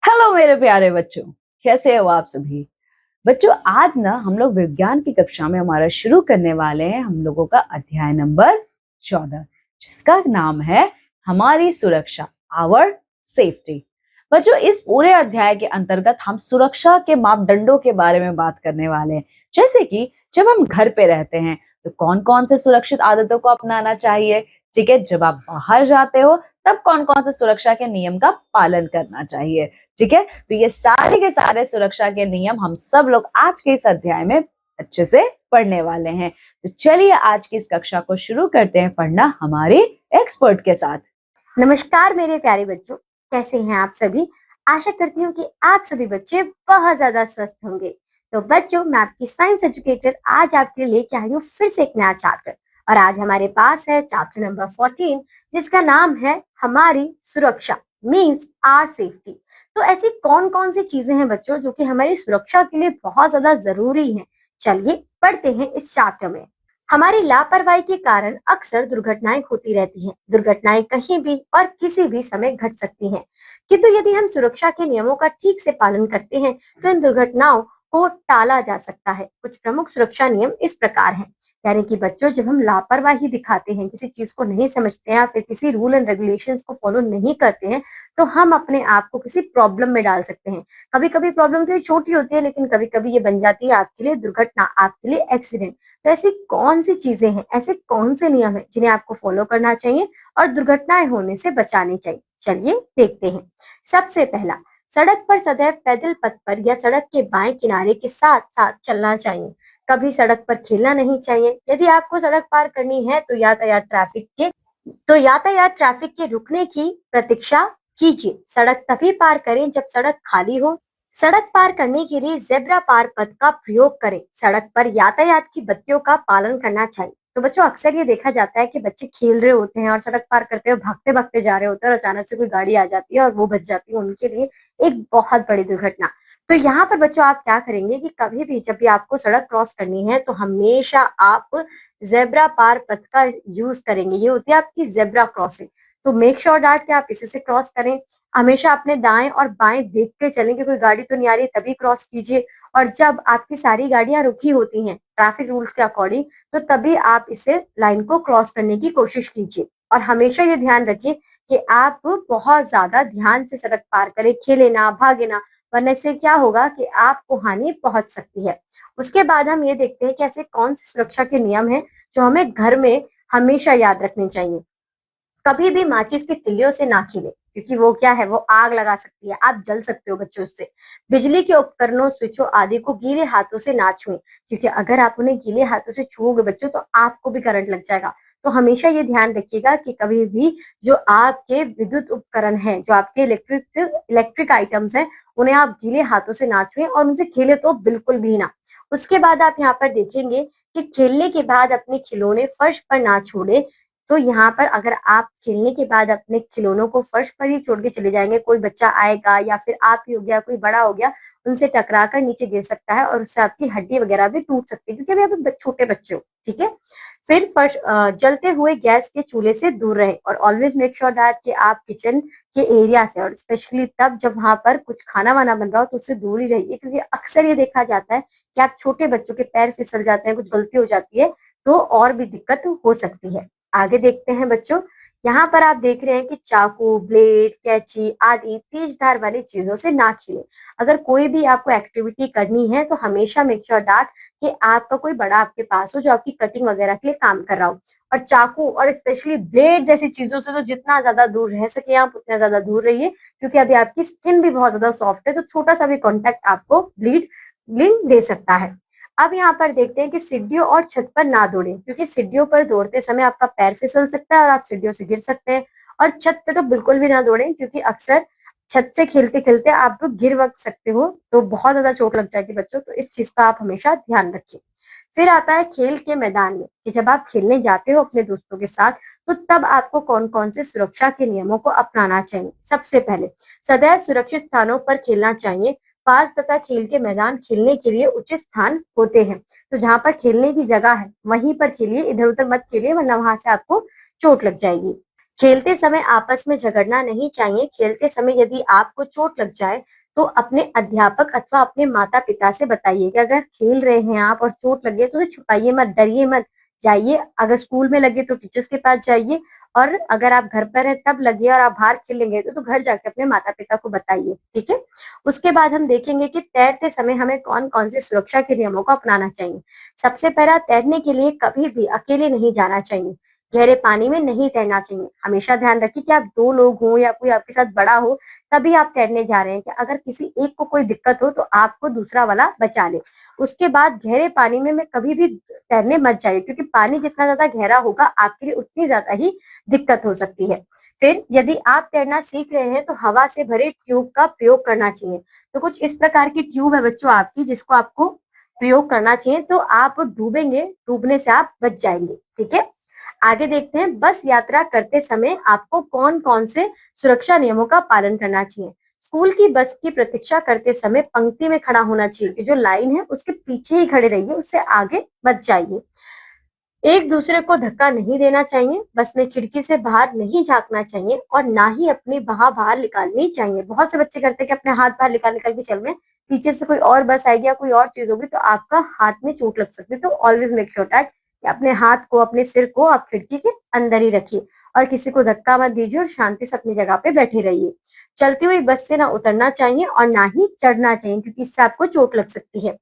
Hello मेरे प्यारे बच्चों, कैसे हो आप सभी। बच्चों, आज ना हम लोग विज्ञान की कक्षा में हमारा शुरू करने वाले हैं हम लोगों का अध्याय नंबर 14, जिसका नाम है हमारी सुरक्षा, आवर सेफ्टी। बच्चों, इस पूरे अध्याय के अंतर्गत हम सुरक्षा के मापदंडों के बारे में बात करने वाले हैं। जैसे कि जब हम घर पे रहते हैं तो कौन कौन से सुरक्षित आदतों को अपनाना चाहिए, ठीक है। जब आप बाहर जाते हो तब कौन कौन से सुरक्षा के नियम का पालन करना चाहिए, ठीक है। तो ये सारे के सारे सुरक्षा के नियम हम सब लोग आज के इस अध्याय में अच्छे से पढ़ने वाले हैं। तो चलिए आज की इस कक्षा को शुरू करते हैं पढ़ना हमारे एक्सपर्ट के साथ। नमस्कार मेरे प्यारे बच्चों, कैसे हैं आप सभी। आशा करती हूँ कि आप सभी बच्चे बहुत ज्यादा स्वस्थ होंगे। तो बच्चों, मैं आपकी साइंस एजुकेटर आज आपके लिए लेके आई हूँ फिर से एक नया चैप्टर। और आज हमारे पास है चैप्टर नंबर 14, जिसका नाम है हमारी सुरक्षा, मीन्स आर सेफ्टी। तो ऐसी कौन कौन सी चीजें हैं बच्चों जो कि हमारी सुरक्षा के लिए बहुत ज्यादा जरूरी है। चलिए पढ़ते हैं इस चैप्टर में। हमारी लापरवाही के कारण अक्सर दुर्घटनाएं होती रहती हैं। दुर्घटनाएं कहीं भी और किसी भी समय घट सकती हैं, किंतु यदि हम सुरक्षा के नियमों का ठीक से पालन करते हैं तो इन दुर्घटनाओं को टाला जा सकता है। कुछ प्रमुख सुरक्षा नियम इस प्रकार हैं। यानी कि बच्चों, जब हम लापरवाही दिखाते हैं, किसी चीज को नहीं समझते हैं या फिर किसी रूल एंड रेगुलेशंस को फॉलो नहीं करते हैं, तो हम अपने आप को किसी प्रॉब्लम में डाल सकते हैं। कभी कभी प्रॉब्लम तो ये छोटी होती है, लेकिन कभी कभी ये बन जाती है आपके लिए दुर्घटना, आपके लिए एक्सीडेंट। तो ऐसी कौन सी चीजें हैं, ऐसे कौन से नियम हैं जिन्हें आपको फॉलो करना चाहिए और दुर्घटनाएं होने से बचानी चाहिए। चलिए देखते हैं। सबसे पहला, सड़क पर सदैव पैदल पथ पर या सड़क के बाएं किनारे के साथ साथ चलना चाहिए। कभी सड़क पर खेलना नहीं चाहिए। यदि आपको सड़क पार करनी है तो यातायात ट्रैफिक के रुकने की प्रतीक्षा कीजिए। सड़क तभी पार करें जब सड़क खाली हो। सड़क पार करने के लिए जेब्रा पार पथ का प्रयोग करें। सड़क पर यातायात की बत्तियों का पालन करना चाहिए। तो बच्चों, अक्सर ये देखा जाता है कि बच्चे खेल रहे होते हैं और सड़क पार करते हुए भागते भागते जा रहे होते हैं और अचानक से कोई गाड़ी आ जाती है और वो बच जाती है, उनके लिए एक बहुत बड़ी दुर्घटना। तो यहाँ पर बच्चों आप क्या करेंगे कि कभी भी जब भी आपको सड़क क्रॉस करनी है तो हमेशा आप जेब्रा पार पथ का यूज करेंगे। ये होती है आपकी जेब्रा क्रॉसिंग। तो मेक श्योर दैट कि आप इसी से क्रॉस करें। हमेशा अपने दाएं और बाएं देख के चलें कि कोई गाड़ी तो नहीं आ रही, तभी क्रॉस कीजिए। और जब आपकी सारी गाड़ियां रुकी होती हैं ट्रैफिक रूल्स के अकॉर्डिंग, तो तभी आप इसे लाइन को क्रॉस करने की कोशिश कीजिए। और हमेशा ये ध्यान रखिए कि आप बहुत ज्यादा ध्यान से सड़क पार करें, खेले ना, भागे ना, वरना इससे क्या होगा कि आपको हानि पहुंच सकती है। उसके बाद हम ये देखते हैं कि ऐसे कौन से सुरक्षा के नियम हैं जो हमें घर में हमेशा याद रखने चाहिए। कभी भी माचिस की तिल्लियों से ना खेलें, क्योंकि वो क्या है, वो आग लगा सकती है, आप जल सकते हो बच्चों उससे। बिजली के उपकरणों, स्विचों आदि को गीले हाथों से ना छुएं, क्योंकि अगर आप उन्हें गीले हाथों से छुओगे बच्चों तो आपको भी करंट लग जाएगा। तो हमेशा ये ध्यान रखिएगा कि कभी भी जो आपके विद्युत उपकरण हैं, जो आपके इलेक्ट्रिक आइटम्स हैं, उन्हें आप गीले हाथों से ना छुएं और उनसे खेले तो बिल्कुल भी ना। उसके बाद आप यहाँ पर देखेंगे कि खेलने के बाद अपने खिलौने फर्श पर ना छोड़े। तो यहाँ पर अगर आप खेलने के बाद अपने खिलौनों को फर्श पर ही छोड़ के चले जाएंगे, कोई बच्चा आएगा या फिर आप ही हो गया, कोई बड़ा हो गया, उनसे टकरा कर नीचे गिर सकता है और उससे आपकी हड्डी वगैरह भी टूट सकती है, क्योंकि अभी आप छोटे बच्चे हो, ठीक है। फिर फर्श जलते हुए गैस के चूल्हे से दूर रहें और ऑलवेज मेक श्योर दैट कि आप किचन के एरिया से, और स्पेशली तब जब वहां पर कुछ खाना वाना बन रहा हो तो उससे दूर ही रहिए, क्योंकि अक्सर ये देखा जाता है कि आप छोटे बच्चों के पैर फिसल जाते हैं, कुछ गलती हो जाती है तो और भी दिक्कत हो सकती है। आगे देखते हैं बच्चों। यहाँ पर आप देख रहे हैं कि चाकू, ब्लेड, कैंची आदि तेज धार वाली चीजों से ना खेलें। अगर कोई भी आपको एक्टिविटी करनी है तो हमेशा मेक श्योर दैट कि आपका कोई बड़ा आपके पास हो जो आपकी कटिंग वगैरह के लिए काम कर रहा हो। और चाकू और स्पेशली ब्लेड जैसी चीजों से तो जितना ज्यादा दूर रह सके आप उतना ज्यादा दूर रहिए, क्योंकि अभी आपकी स्किन भी बहुत ज्यादा सॉफ्ट है, तो छोटा सा भी कॉन्टेक्ट आपको ब्लीड दे सकता है। अब यहाँ पर देखते हैं कि सीढ़ियों और छत पर ना दौड़ें, क्योंकि सीढ़ियों पर दौड़ते समय आपका पैर फिसल सकता है और आप सीढ़ियों से गिर सकते हैं। और छत पे तो बिल्कुल भी ना दौड़ें, क्योंकि अक्सर छत से खेलते खेलते आप गिर वग सकते हो, तो बहुत ज्यादा चोट लग जाएगी बच्चों। तो इस चीज का आप हमेशा ध्यान रखिए। फिर आता है खेल के मैदान में, कि जब आप खेलने जाते हो अपने दोस्तों के साथ तो तब आपको कौन कौन से सुरक्षा के नियमों को अपनाना चाहिए। सबसे पहले, सदैव सुरक्षित स्थानों पर खेलना चाहिए। पार्क तथा खेल के मैदान खेलने के लिए उचित स्थान होते हैं, तो जहाँ पर खेलने की जगह है वहीं पर खेलिए, इधर उधर मत खेलिए, वरना वहां से आपको चोट लग जाएगी। खेलते समय आपस में झगड़ना नहीं चाहिए। खेलते समय यदि आपको चोट लग जाए तो अपने अध्यापक अथवा अपने माता पिता से बताइए कि अगर खेल रहे हैं आप और चोट लगे तो छुपाइए मत, डरिए मत, जाइए। अगर स्कूल में लगे तो टीचर्स के पास जाइए, और अगर आप घर पर है तब लगे और आप बाहर खेलेंगे तो घर जाके अपने माता पिता को बताइए, ठीक है। उसके बाद हम देखेंगे कि तैरते समय हमें कौन कौन से सुरक्षा के नियमों को अपनाना चाहिए। सबसे पहला, तैरने के लिए कभी भी अकेले नहीं जाना चाहिए। गहरे पानी में नहीं तैरना चाहिए। हमेशा ध्यान रखिए कि आप 2 लोग हो या कोई आपके साथ बड़ा हो तभी आप तैरने जा रहे हैं, कि अगर किसी एक को कोई दिक्कत हो तो आपको दूसरा वाला बचा ले। उसके बाद गहरे पानी में कभी भी तैरने मत जाइए, क्योंकि पानी जितना ज्यादा गहरा होगा आपके लिए उतनी ज्यादा ही दिक्कत हो सकती है। फिर यदि आप तैरना सीख रहे हैं तो हवा से भरे ट्यूब का प्रयोग करना चाहिए। तो कुछ इस प्रकार की ट्यूब है बच्चों आपकी, जिसको आपको प्रयोग करना चाहिए, तो आप डूबेंगे, डूबने से आप बच जाएंगे, ठीक है। आगे देखते हैं, बस यात्रा करते समय आपको कौन कौन से सुरक्षा नियमों का पालन करना चाहिए। स्कूल की बस की प्रतीक्षा करते समय पंक्ति में खड़ा होना चाहिए, कि जो लाइन है उसके पीछे ही खड़े रहिए, उससे आगे मत जाइए। एक दूसरे को धक्का नहीं देना चाहिए। बस में खिड़की से बाहर नहीं झांकना चाहिए, और ना ही अपनी बाहर निकालनी चाहिए। बहुत से बच्चे करते हैं कि अपने हाथ बाहर निकाल निकाल के चल रहे हैं, पीछे से कोई और बस आएगी या कोई और चीज होगी तो आपका हाथ में चोट लग सकती है। तो ऑलवेज मेक श्योर दैट कि अपने हाथ को, अपने सिर को आप खिड़की के अंदर ही रखिए, और किसी को धक्का मत दीजिए, और शांति से अपनी जगह पे बैठे रहिए। चलती हुई बस से ना उतरना चाहिए और ना ही चढ़ना चाहिए, क्योंकि इससे आपको चोट लग सकती है।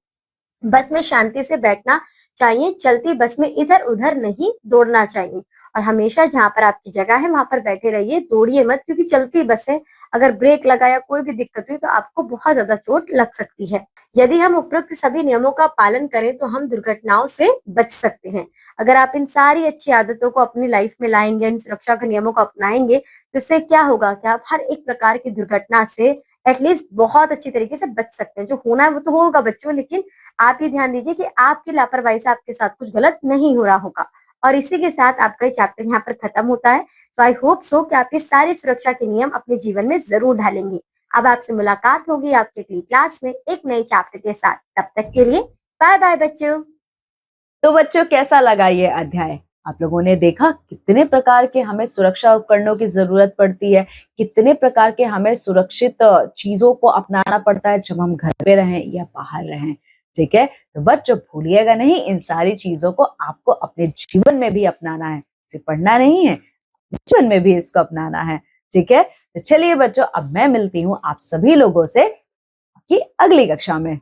बस में शांति से बैठना चाहिए। चलती बस में इधर उधर नहीं दौड़ना चाहिए, और हमेशा जहां पर आपकी जगह है वहां पर बैठे रहिए, दौड़िए मत, क्योंकि चलती बस है, अगर ब्रेक लगा या कोई भी दिक्कत हुई तो आपको बहुत ज्यादा चोट लग सकती है। यदि हम उपरोक्त सभी नियमों का पालन करें तो हम दुर्घटनाओं से बच सकते हैं। अगर आप इन सारी अच्छी आदतों को अपनी लाइफ में लाएंगे, इन सुरक्षा के नियमों को अपनाएंगे, तो इससे क्या होगा कि आप हर एक प्रकार की दुर्घटना से एटलीस्ट बहुत अच्छी तरीके से बच सकते हैं। जो होना है वो तो होगा बच्चों, लेकिन आप ये ध्यान दीजिए कि आपकी लापरवाही से आपके साथ कुछ गलत नहीं हो रहा होगा। और इसी के साथ आपका ये चैप्टर यहाँ पर खत्म होता है। सो आई होप सो कि आप ये सारे सुरक्षा के नियम अपने जीवन में जरूर ढालेंगे। अब आपसे मुलाकात होगी आपके अगली क्लास में एक नए चैप्टर के साथ। तब तक के लिए बाय बाय बच्चों। तो बच्चों, कैसा लगा ये अध्याय? आप लोगों ने देखा कितने प्रकार के हमें सुरक्षा उपकरणों की जरूरत पड़ती है, कितने प्रकार के हमें सुरक्षित चीजों को अपनाना पड़ता है जब हम घर पे रहें या बाहर रहें। ठीक है, तो बच्चों भूलिएगा नहीं, इन सारी चीजों को आपको अपने जीवन में भी अपनाना है। सिर्फ पढ़ना नहीं है, जीवन में भी इसको अपनाना है। ठीक है, तो चलिए बच्चों, अब मैं मिलती हूँ आप सभी लोगों से कि अगली कक्षा में।